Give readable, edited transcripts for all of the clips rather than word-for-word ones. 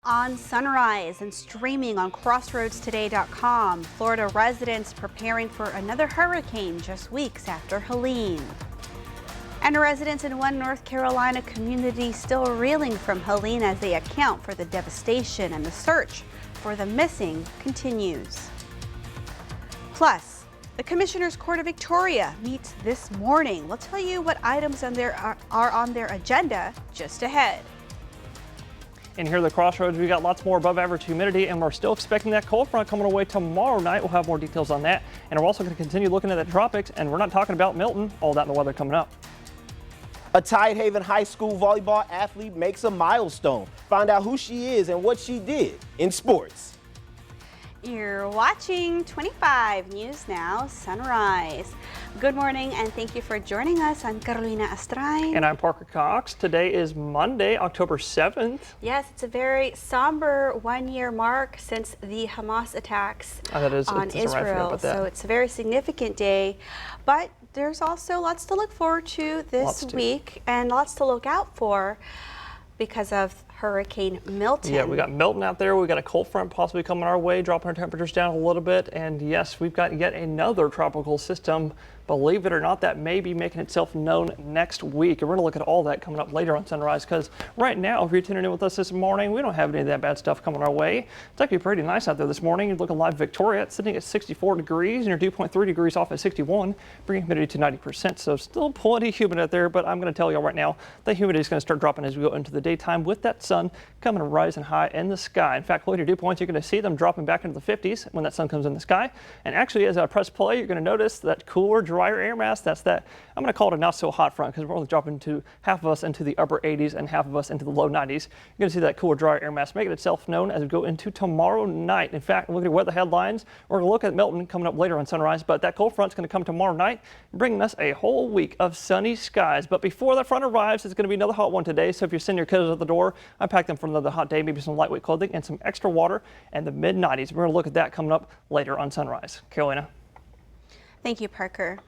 On Sunrise and streaming on crossroadstoday.com, Florida residents preparing for another hurricane just weeks after Helene. And residents in one North Carolina community still reeling from Helene as they account for the devastation, and the search for the missing continues. Plus, the Commissioner's Court of Victoria meets this morning. We'll tell you what items are on their agenda just ahead. And here at the Crossroads, we got lots more above average humidity, and we're still expecting that cold front coming away tomorrow night. We'll have more details on that. And we're also going to continue looking at the tropics, and we're not talking about Milton. All that in the weather coming up. A Tidehaven High School volleyball athlete makes a milestone. Find out who she is and what she did in sports. You're watching 25 News Now Sunrise. Good morning and thank you for joining us. I'm Carolina Astrain. And I'm Parker Cox. Today is Monday, October 7th. Yes, it's a very somber one-year mark since the Hamas attacks on Israel. So it's a very significant day, but there's also lots to look forward to this week and lots to look out for because of Hurricane Milton. Yeah, we got Milton out there. We got a cold front possibly coming our way, dropping our temperatures down a little bit. And yes, we've got yet another tropical system, believe it or not, that may be making itself known next week. And we're going to look at all that coming up later on Sunrise, because right now, if you're tuning in with us this morning, we don't have any of that bad stuff coming our way. It's actually pretty nice out there this morning. You're looking live Victoria. It's sitting at 64 degrees, and you're 2.3 degrees off at 61, bringing humidity to 90%. So still plenty humid out there, but I'm going to tell you right now, the humidity is going to start dropping as we go into the daytime with that sun coming and rising high in the sky. In fact, look at your dew points. You're going to see them dropping back into the 50s when that sun comes in the sky. And actually, as I press play, you're going to notice that cooler, drier air mass. That's that, I'm going to call it a not so hot front, because we're only dropping to half of us into the upper 80s and half of us into the low 90s. You're going to see that cooler, drier air mass making itself known as we go into tomorrow night. In fact, look at weather headlines. We're going to look at Milton coming up later on Sunrise, but that cold front's going to come tomorrow night, bringing us a whole week of sunny skies. But before that front arrives, it's going to be another hot one today. So if you're sending your kiddos at the door, I packed them for another hot day, maybe some lightweight clothing and some extra water, and the mid-90s. We're going to look at that coming up later on Sunrise. Carolina. Thank you, Parker.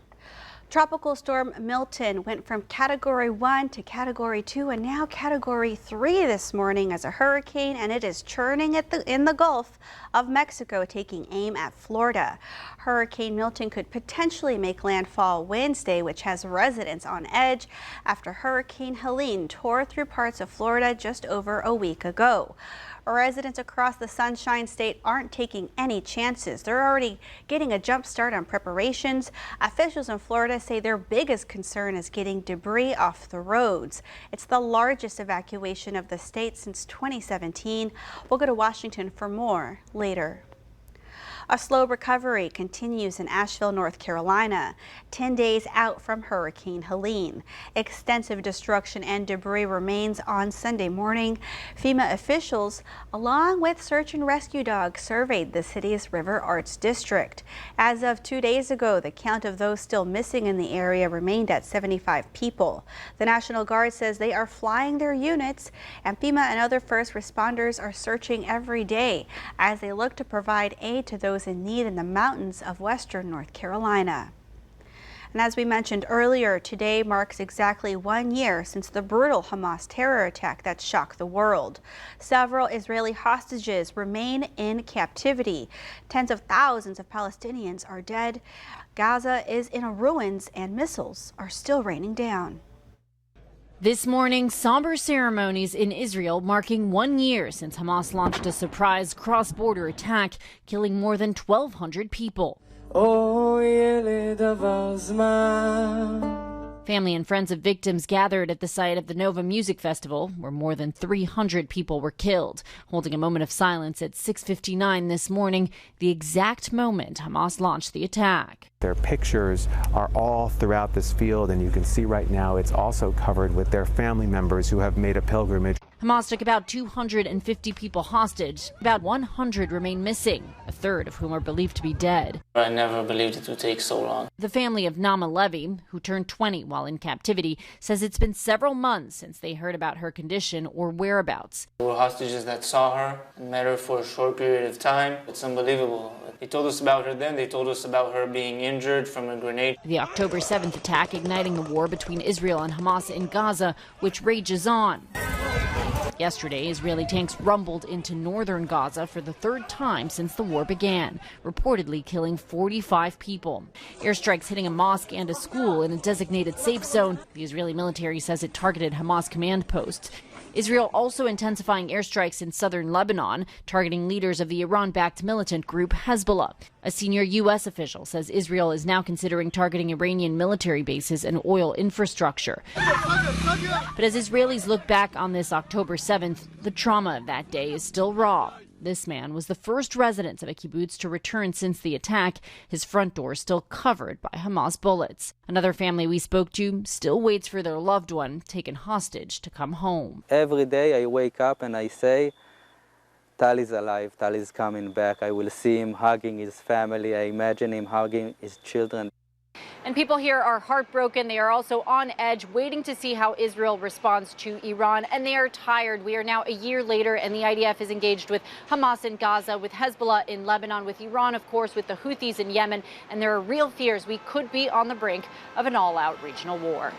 Tropical storm Milton went from Category 1 to Category 2 and now Category 3 this morning as a hurricane, and it is churning in the Gulf of Mexico, taking aim at Florida. Hurricane Milton could potentially make landfall Wednesday, which has residents on edge after Hurricane Helene tore through parts of Florida just over a week ago. Residents across the Sunshine State aren't taking any chances. They're already getting a jump start on preparations. Officials in Florida say their biggest concern is getting debris off the roads. It's the largest evacuation of the state since 2017. We'll go to Washington for more later. A slow recovery continues in Asheville, North Carolina, 10 days out from Hurricane Helene. Extensive destruction and debris remains on Sunday morning. FEMA officials, along with search and rescue dogs, surveyed the city's River Arts District. As of 2 days ago, the count of those still missing in the area remained at 75 people. The National Guard says they are flying their units, and FEMA and other first responders are searching every day as they look to provide aid to those in need in the mountains of western North Carolina. And as we mentioned earlier, today marks exactly 1 year since the brutal Hamas terror attack that shocked the world. Several Israeli hostages remain in captivity. Tens of thousands of Palestinians are dead. Gaza is in ruins and missiles are still raining down. This morning, somber ceremonies in Israel marking 1 year since Hamas launched a surprise cross-border attack, killing more than 1,200 people. Family and friends of victims gathered at the site of the Nova Music Festival, where more than 300 people were killed, holding a moment of silence at 6:59 this morning, the exact moment Hamas launched the attack. Their pictures are all throughout this field, and you can see right now it's also covered with their family members who have made a pilgrimage. Hamas took about 250 people hostage. About 100 remain missing, a third of whom are believed to be dead. I never believed it would take so long. The family of Nama Levy, who turned 20 while in captivity, says it's been several months since they heard about her condition or whereabouts. There were hostages that saw her and met her for a short period of time. It's unbelievable. They told us about her then. They told us about her being injured from a grenade. The October 7th attack igniting the war between Israel and Hamas in Gaza, which rages on. Yesterday, Israeli tanks rumbled into northern Gaza for the third time since the war began, reportedly killing 45 people. Airstrikes hitting a mosque and a school in a designated safe zone. The Israeli military says it targeted Hamas command posts. Israel also intensifying airstrikes in southern Lebanon, targeting leaders of the Iran-backed militant group Hezbollah. A senior U.S. official says Israel is now considering targeting Iranian military bases and oil infrastructure. But as Israelis look back on this October 7th, the trauma of that day is still raw. This man was the first resident of a kibbutz to return since the attack, his front door still covered by Hamas bullets. Another family we spoke to still waits for their loved one taken hostage to come home. Every day I wake up and I say, Tal is alive, Tal is coming back. I will see him hugging his family. I imagine him hugging his children. And people here are heartbroken. They are also on edge, waiting to see how Israel responds to Iran. And they are tired. We are now a year later, and the IDF is engaged with Hamas in Gaza, with Hezbollah in Lebanon, with Iran, of course, with the Houthis in Yemen. And there are real fears we could be on the brink of an all-out regional war.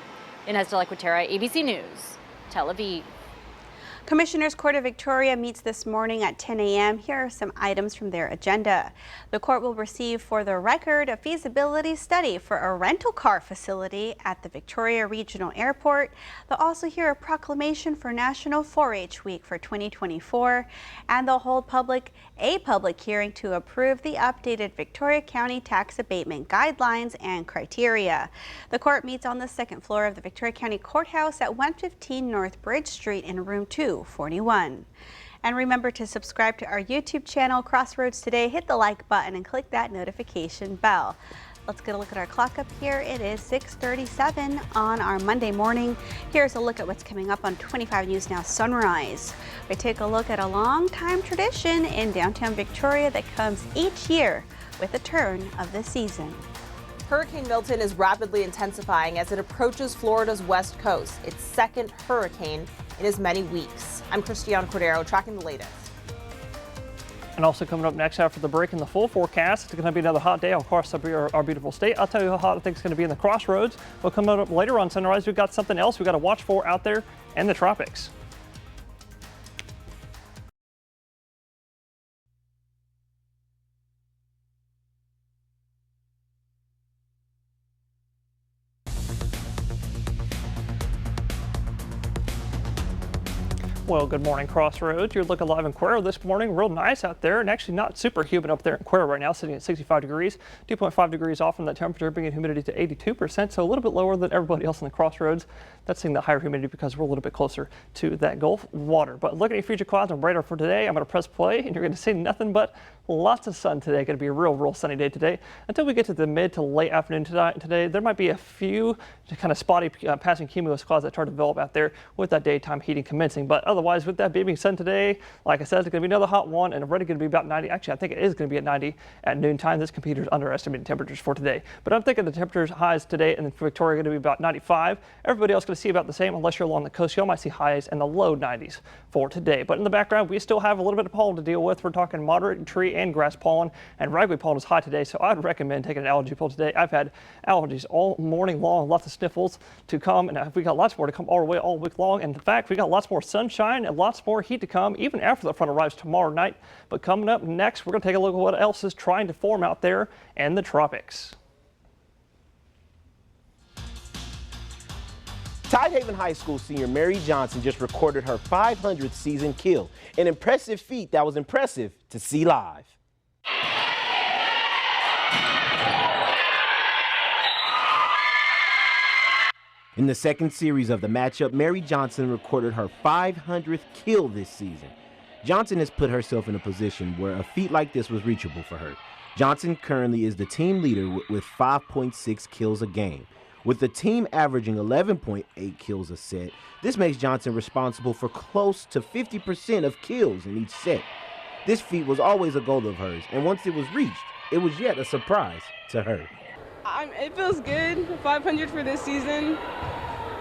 Inez de la Quatera, ABC News, Tel Aviv. Commissioners Court of Victoria meets this morning at 10 a.m. Here are some items from their agenda. The court will receive for the record a feasibility study for a rental car facility at the Victoria Regional Airport. They'll also hear a proclamation for National 4-H Week for 2024, and they'll hold a public hearing to approve the updated Victoria County tax abatement guidelines and criteria. The court meets on the second floor of the Victoria County Courthouse at 115 North Bridge Street in room 241. And remember to subscribe to our YouTube channel, Crossroads Today. Hit the like button and click that notification bell. Let's get a look at our clock up here. It is 6:37 on our Monday morning. Here's a look at what's coming up on 25 News Now Sunrise. We take a look at a long-time tradition in downtown Victoria that comes each year with the turn of the season. Hurricane Milton is rapidly intensifying as it approaches Florida's west coast, its second hurricane in as many weeks. I'm Christiane Cordero tracking the latest. And also coming up next after the break in the full forecast, it's going to be another hot day across our beautiful state. I'll tell you how hot I think it's going to be in the Crossroads. We'll come up later on Sunrise. We've got something else we've got to watch for out there in the tropics. Well, good morning, Crossroads. You're looking live in Cuero this morning. Real nice out there, and actually not super humid up there in Cuero right now, sitting at 65 degrees, 2.5 degrees off from that temperature, bringing humidity to 82%, so a little bit lower than everybody else in the Crossroads. That's seeing the higher humidity because we're a little bit closer to that Gulf water. But look at your future clouds and radar for today. I'm going to press play, and you're going to see nothing but lots of sun today. Going to be a real sunny day today. Until we get to the mid to late afternoon today, there might be a few kind of spotty passing cumulus clouds that start to develop out there with that daytime heating commencing. But otherwise, with that beaming sun today, like I said, it's going to be another hot one, and already going to be about 90. Actually, I think it is going to be at 90 at noontime. This computer's underestimating temperatures for today. But I'm thinking the temperatures highs today in Victoria are going to be about 95. Everybody else going to see about the same, unless you're along the coast. You all might see highs in the low 90s for today. But in the background, we still have a little bit of pollen to deal with. We're talking moderate tree and grass pollen, and ragweed pollen is high today, so I'd recommend taking an allergy pill today. I've had allergies all morning long, lots of sniffles to come, and we got lots more to come all the way all week long. And in fact, we got lots more sunshine and lots more heat to come, even after the front arrives tomorrow night. But coming up next, we're going to take a look at what else is trying to form out there in the tropics. Tidehaven High School senior Mary Johnson just recorded her 500th season kill, an impressive feat that was impressive to see live. In the second series of the matchup, Mary Johnson recorded her 500th kill this season. Johnson has put herself in a position where a feat like this was reachable for her. Johnson currently is the team leader with 5.6 kills a game. With the team averaging 11.8 kills a set, this makes Johnson responsible for close to 50% of kills in each set. This feat was always a goal of hers, and once it was reached, it was yet a surprise to her. It feels good, 500 for this season.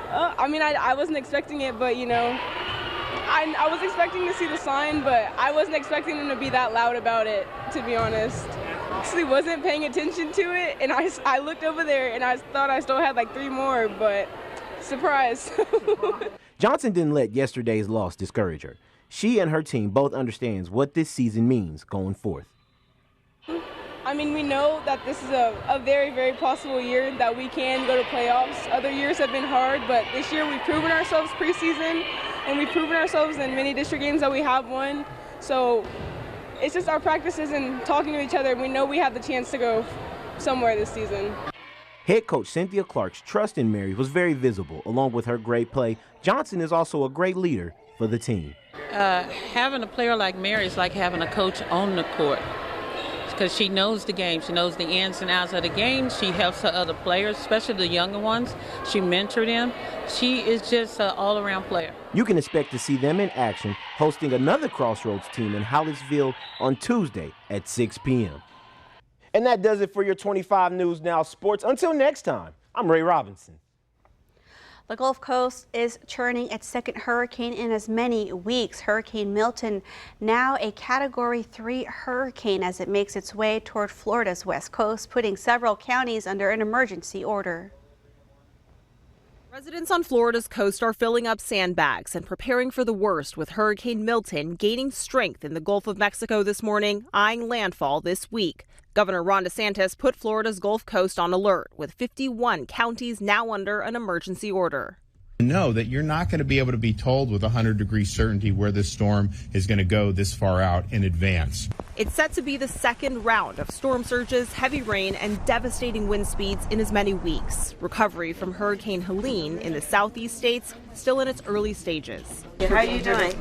I wasn't expecting it, but I was expecting to see the sign, but I wasn't expecting them to be that loud about it, to be honest. I actually wasn't paying attention to it, and I looked over there and I thought I still had like 3 more, but surprise. Johnson didn't let yesterday's loss discourage her. She and her team both understands what this season means going forth. I mean, we know that this is a very, very possible year that we can go to playoffs. Other years have been hard, but this year we've proven ourselves preseason, and we've proven ourselves in many district games that we have won. So it's just our practices and talking to each other. We know we have the chance to go somewhere this season. Head coach Cynthia Clark's trust in Mary was very visible. Along with her great play, Johnson is also a great leader for the team. Having a player like Mary is like having a coach on the court, because she knows the game. She knows the ins and outs of the game. She helps her other players, especially the younger ones. She mentored them. She is just an all-around player. You can expect to see them in action hosting another Crossroads team in Hollisville on Tuesday at 6 p.m. And that does it for your 25 News Now Sports. Until next time, I'm Ray Robinson. The Gulf Coast is churning its second hurricane in as many weeks. Hurricane Milton, now a Category 3 hurricane as it makes its way toward Florida's west coast, putting several counties under an emergency order. Residents on Florida's coast are filling up sandbags and preparing for the worst, with Hurricane Milton gaining strength in the Gulf of Mexico this morning, eyeing landfall this week. Governor Ron DeSantis put Florida's Gulf Coast on alert, with 51 counties now under an emergency order. Know that you're not going to be able to be told with 100-degree certainty where this storm is going to go this far out in advance. It's set to be the second round of storm surges, heavy rain, and devastating wind speeds in as many weeks. Recovery from Hurricane Helene in the southeast states still in its early stages. How are you doing?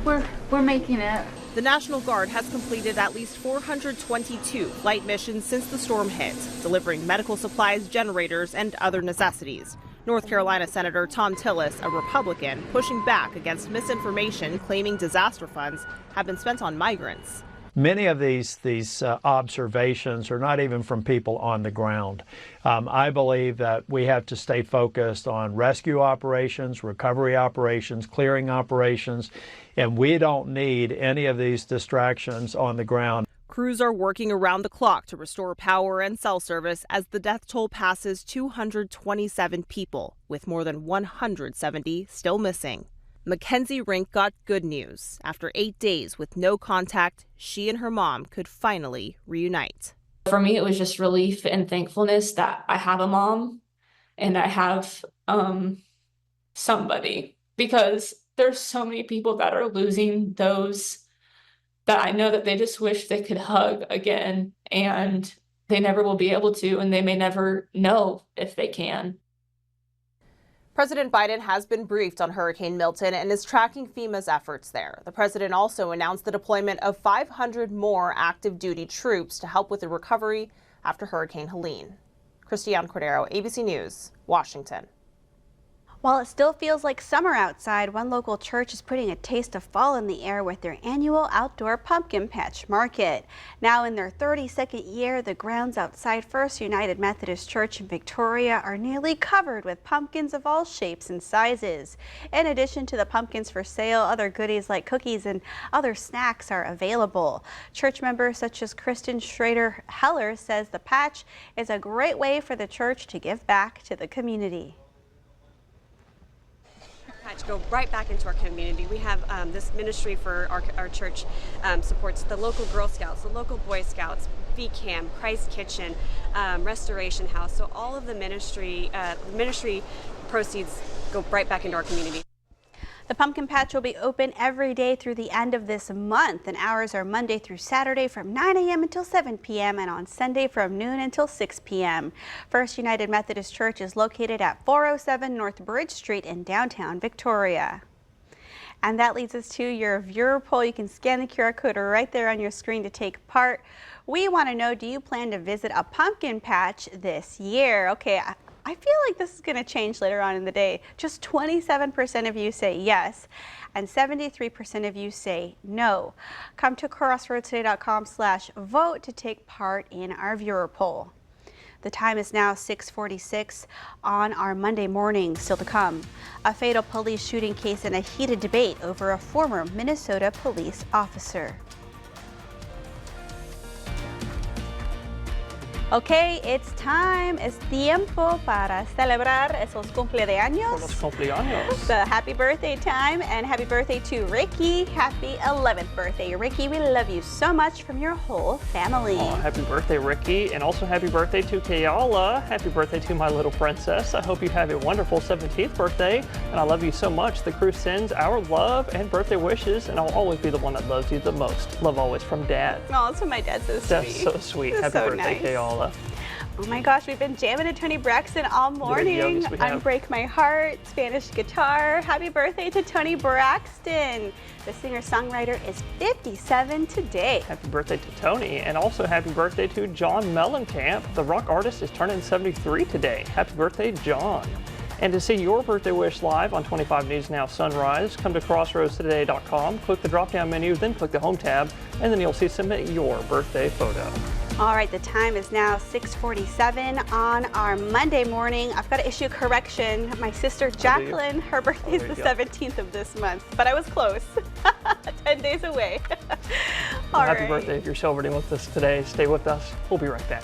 We're making it. The National Guard has completed at least 422 flight missions since the storm hit, delivering medical supplies, generators, and other necessities. North Carolina Senator Tom Tillis, a Republican, pushing back against misinformation claiming disaster funds have been spent on migrants. Many of these observations are not even from people on the ground. I believe that we have to stay focused on rescue operations, recovery operations, clearing operations, and we don't need any of these distractions on the ground. Crews are working around the clock to restore power and cell service as the death toll passes 227 people, with more than 170 still missing. Mackenzie Rink got good news. After 8 days with no contact, she and her mom could finally reunite. For me, it was just relief and thankfulness that I have a mom and I have somebody, because there's so many people that are losing those that I know that they just wish they could hug again, and they never will be able to, and they may never know if they can. President Biden has been briefed on Hurricane Milton and is tracking FEMA's efforts there. The president also announced the deployment of 500 more active duty troops to help with the recovery after Hurricane Helene. Christiane Cordero, ABC News, Washington. While it still feels like summer outside, one local church is putting a taste of fall in the air with their annual outdoor pumpkin patch market. Now in their 32nd year, the grounds outside First United Methodist Church in Victoria are nearly covered with pumpkins of all shapes and sizes. In addition to the pumpkins for sale, other goodies like cookies and other snacks are available. Church members such as Kristen Schrader Heller says the patch is a great way for the church to give back to the community. Go right back into our community. We have this ministry for our church supports the local Girl Scouts, the local Boy Scouts, VCAM, Christ Kitchen, Restoration House. So all of the ministry proceeds go right back into our community. The pumpkin patch will be open every day through the end of this month, and hours are Monday through Saturday from 9 a.m. until 7 p.m. and on Sunday from noon until 6 p.m. First United Methodist Church is located at 407 North Bridge Street in downtown Victoria. And that leads us to your viewer poll. You can scan the QR code right there on your screen to take part. We want to know, do you plan to visit a pumpkin patch this year? Okay, I feel like this is going to change later on in the day. Just 27% of you say yes, and 73% of you say no. Come to crossroadstoday.com/vote to take part in our viewer poll. The time is now 6:46 on our Monday morning. Still to come, a fatal police shooting case and a heated debate over a former Minnesota police officer. Okay, it's time. Es tiempo para celebrar esos cumpleaños. Los cumpleaños. The happy birthday time, and happy birthday to Ricky. Happy 11th birthday, Ricky. We love you so much from your whole family. Oh, happy birthday, Ricky. And also happy birthday to Kayala. Happy birthday to my little princess. I hope you have a wonderful 17th birthday. And I love you so much. The crew sends our love and birthday wishes, and I'll always be the one that loves you the most. Love always from Dad. Oh, that's what my dad says to me. That's so sweet. That's Happy so birthday, nice. Kayala. Oh my gosh, we've been jamming to Tony Braxton all morning. Yes, we have. Unbreak My Heart, Spanish guitar. Happy birthday to Tony Braxton. The singer-songwriter is 57 today. Happy birthday to Tony, and also happy birthday to John Mellencamp. The rock artist is turning 73 today. Happy birthday, John. And to see your birthday wish live on 25 News Now Sunrise, come to crossroadstoday.com, click the drop-down menu, then click the Home tab, and then you'll see Submit Your Birthday Photo. All right, the time is now 6:47 on our Monday morning. I've got to issue a correction. My sister Jacqueline, her birthday is the 17th of this month, but I was close. 10 days away. All Happy right. birthday if you're celebrating with us today. Stay with us. We'll be right back.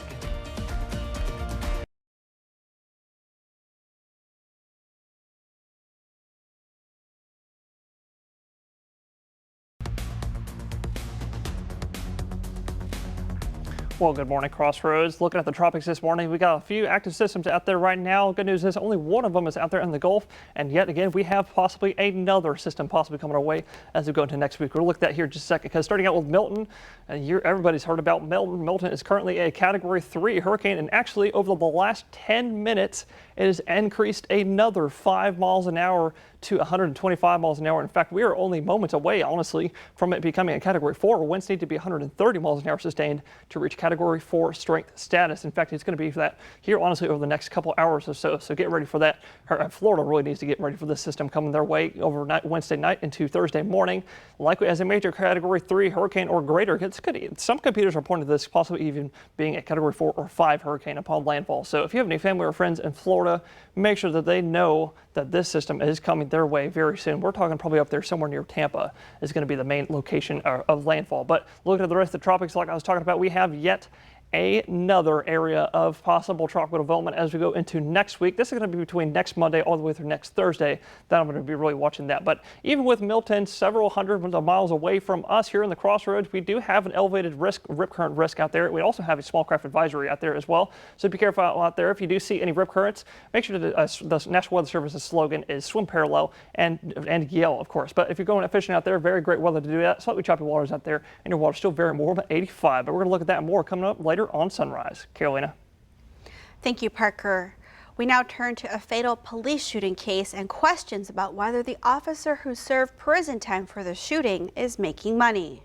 Well, good morning, Crossroads. Looking at the tropics this morning, we got a few active systems out there right now. Good news is only one of them is out there in the Gulf, and yet again, we have possibly another system possibly coming our way as we go into next week. We'll look at that here in just a second, because starting out with Milton, everybody's heard about Milton. Milton is currently a Category 3 hurricane, and actually over the last 10 minutes, it has increased another 5 miles an hour to 125 miles an hour. In fact, we are only moments away, honestly, from it becoming a Category 4. Winds need to be 130 miles an hour sustained to reach Category 4 strength status. In fact, it's going to be that here, honestly, over the next couple hours or so. So get ready for that. Florida really needs to get ready for this system coming their way overnight, Wednesday night into Thursday morning. Likely as a major Category 3 hurricane or greater. Some computers are pointing to this possibly even being a Category 4 or 5 hurricane upon landfall. So if you have any family or friends in Florida, make sure that they know that this system is coming their way very soon. We're talking probably up there somewhere near Tampa is going to be the main location of landfall. But looking at the rest of the tropics, like I was talking about, we have yet another area of possible tropical development as we go into next week. This is going to be between next Monday all the way through next Thursday that I'm going to be really watching that. But even with Milton several hundred miles away from us here in the Crossroads, we do have an elevated rip current risk out there. We also have a small craft advisory out there as well. So be careful out there. If you do see any rip currents, make sure that the National Weather Service's slogan is swim parallel and yell, of course. But if you're going fishing out there, very great weather to do that. Slightly choppy waters out there, and your water's still very warm at 85. But we're going to look at that more coming up later on Sunrise. Carolina. Thank you, Parker. We now turn to a fatal police shooting case and questions about whether the officer who served prison time for the shooting is making money.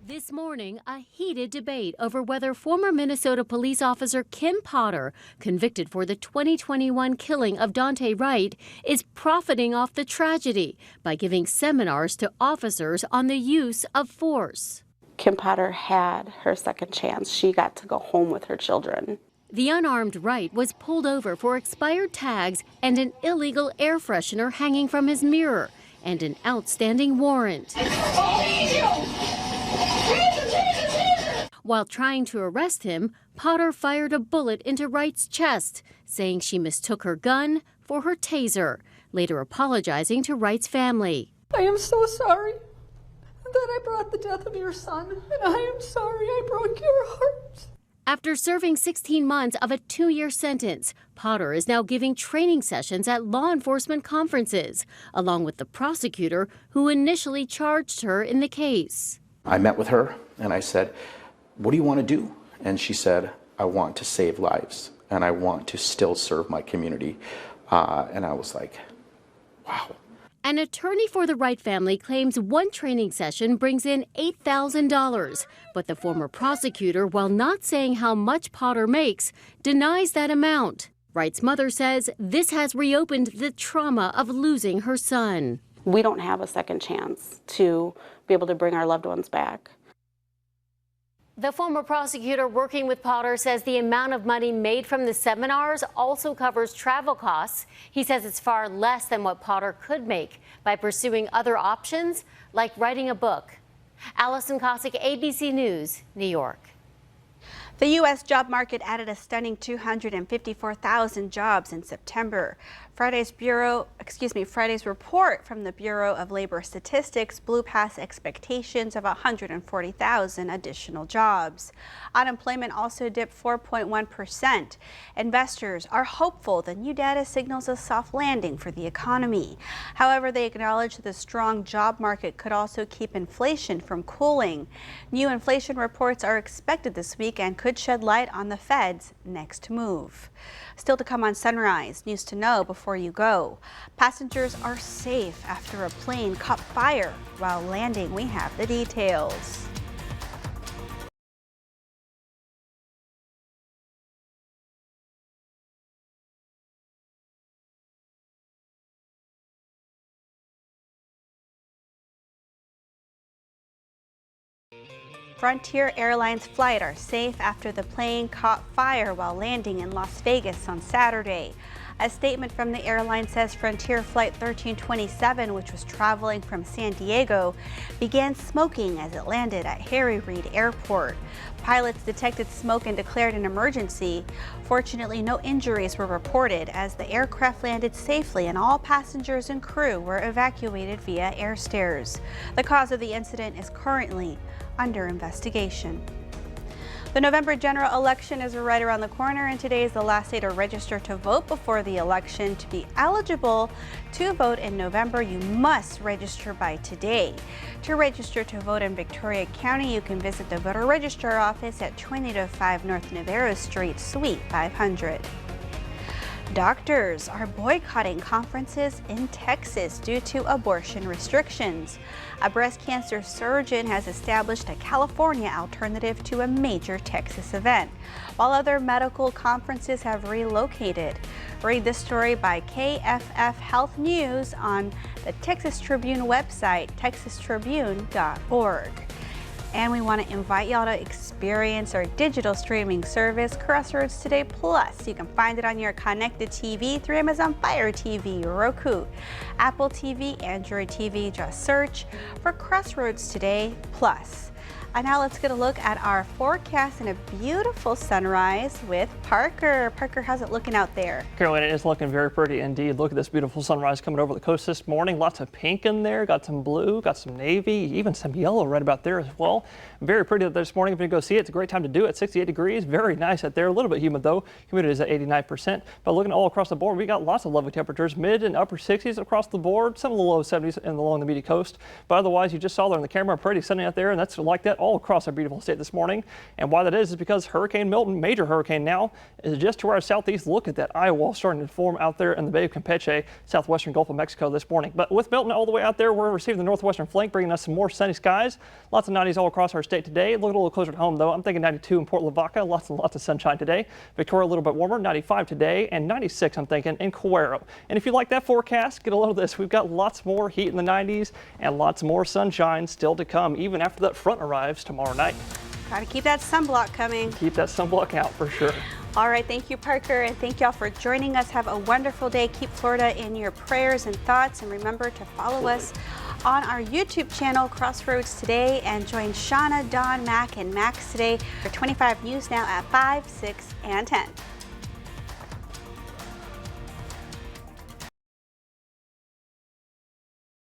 This morning, a heated debate over whether former Minnesota police officer Kim Potter, convicted for the 2021 killing of Daunte Wright, is profiting off the tragedy by giving seminars to officers on the use of force. Kim Potter had her second chance. She got to go home with her children. The unarmed Wright was pulled over for expired tags and an illegal air freshener hanging from his mirror and an outstanding warrant. While trying to arrest him, Potter fired a bullet into Wright's chest, saying she mistook her gun for her taser, later apologizing to Wright's family. I am so sorry that I brought the death of your son, and I am sorry I broke your heart. After serving 16 months of a 2-year sentence, Potter is now giving training sessions at law enforcement conferences, along with the prosecutor who initially charged her in the case. I met with her and I said, "What do you want to do?" And she said, "I want to save lives and I want to still serve my community." And I was like, wow. An attorney for the Wright family claims one training session brings in $8,000. But the former prosecutor, while not saying how much Potter makes, denies that amount. Wright's mother says this has reopened the trauma of losing her son. We don't have a second chance to be able to bring our loved ones back. The former prosecutor working with Potter says the amount of money made from the seminars also covers travel costs. He says it's far less than what Potter could make by pursuing other options like writing a book. Allison Cossack, ABC News, New York. The U.S. job market added a stunning 254,000 jobs in September. Friday's report from the Bureau of Labor Statistics blew past expectations of 140,000 additional jobs. Unemployment also dipped 4.1%. Investors are hopeful the new data signals a soft landing for the economy. However, they acknowledge the strong job market could also keep inflation from cooling. New inflation reports are expected this week and could shed light on the Fed's next move. Still to come on Sunrise, news to know before you go. Passengers are safe after a plane caught fire while landing. We have the details. Frontier Airlines flight are safe after the plane caught fire while landing in Las Vegas on Saturday. A statement from the airline says Frontier Flight 1327, which was traveling from San Diego, began smoking as it landed at Harry Reid Airport. Pilots detected smoke and declared an emergency. Fortunately, no injuries were reported as the aircraft landed safely and all passengers and crew were evacuated via air stairs. The cause of the incident is currently under investigation. The November general election is right around the corner, and today is the last day to register to vote before the election. To be eligible to vote in November, you must register by today. To register to vote in Victoria County, you can visit the voter registrar office at 2005 North Navarro Street, Suite 500. Doctors are boycotting conferences in Texas due to abortion restrictions. A breast cancer surgeon has established a California alternative to a major Texas event, while other medical conferences have relocated. Read this story by KFF Health News on the Texas Tribune website, texastribune.org. And we want to invite y'all to experience our digital streaming service, Crossroads Today Plus. You can find it on your connected TV through Amazon Fire TV, Roku, Apple TV, Android TV. Just search for Crossroads Today Plus. And now let's get a look at our forecast and a beautiful sunrise with Parker. Parker, how's it looking out there? Carolina, it is looking very pretty indeed. Look at this beautiful sunrise coming over the coast this morning. Lots of pink in there, got some blue, got some navy, even some yellow right about there as well. Very pretty this morning. If you go see it, it's a great time to do it. 68 degrees, very nice out there. A little bit humid though. Humidity is at 89%. But looking all across the board, we got lots of lovely temperatures, mid and upper 60s across the board, some of the low 70s in the low and the medium coast. But otherwise, you just saw there on the camera, pretty sunny out there, and that's like that all across our beautiful state this morning. And why that is because Hurricane Milton, major hurricane now, is just to our southeast. Look at that eye wall starting to form out there in the Bay of Campeche, southwestern Gulf of Mexico this morning. But with Milton all the way out there, we're receiving the northwestern flank, bringing us some more sunny skies. Lots of 90s all across our state today. Look a little closer to home though. I'm thinking 92 in Port Lavaca. Lots and lots of sunshine today. Victoria a little bit warmer, 95 today, and 96 I'm thinking in Cuero. And if you like that forecast, get a load of this. We've got lots more heat in the 90s and lots more sunshine still to come, even after that front arrives tomorrow night. Got to keep that sunblock coming. Keep that sunblock out for sure. All right, thank you, Parker, and thank y'all for joining us. Have a wonderful day. Keep Florida in your prayers and thoughts, and remember to follow us on our YouTube channel, Crossroads Today, and join Shauna, Dawn, Mac, and Max today for 25 News Now at 5, 6, and 10.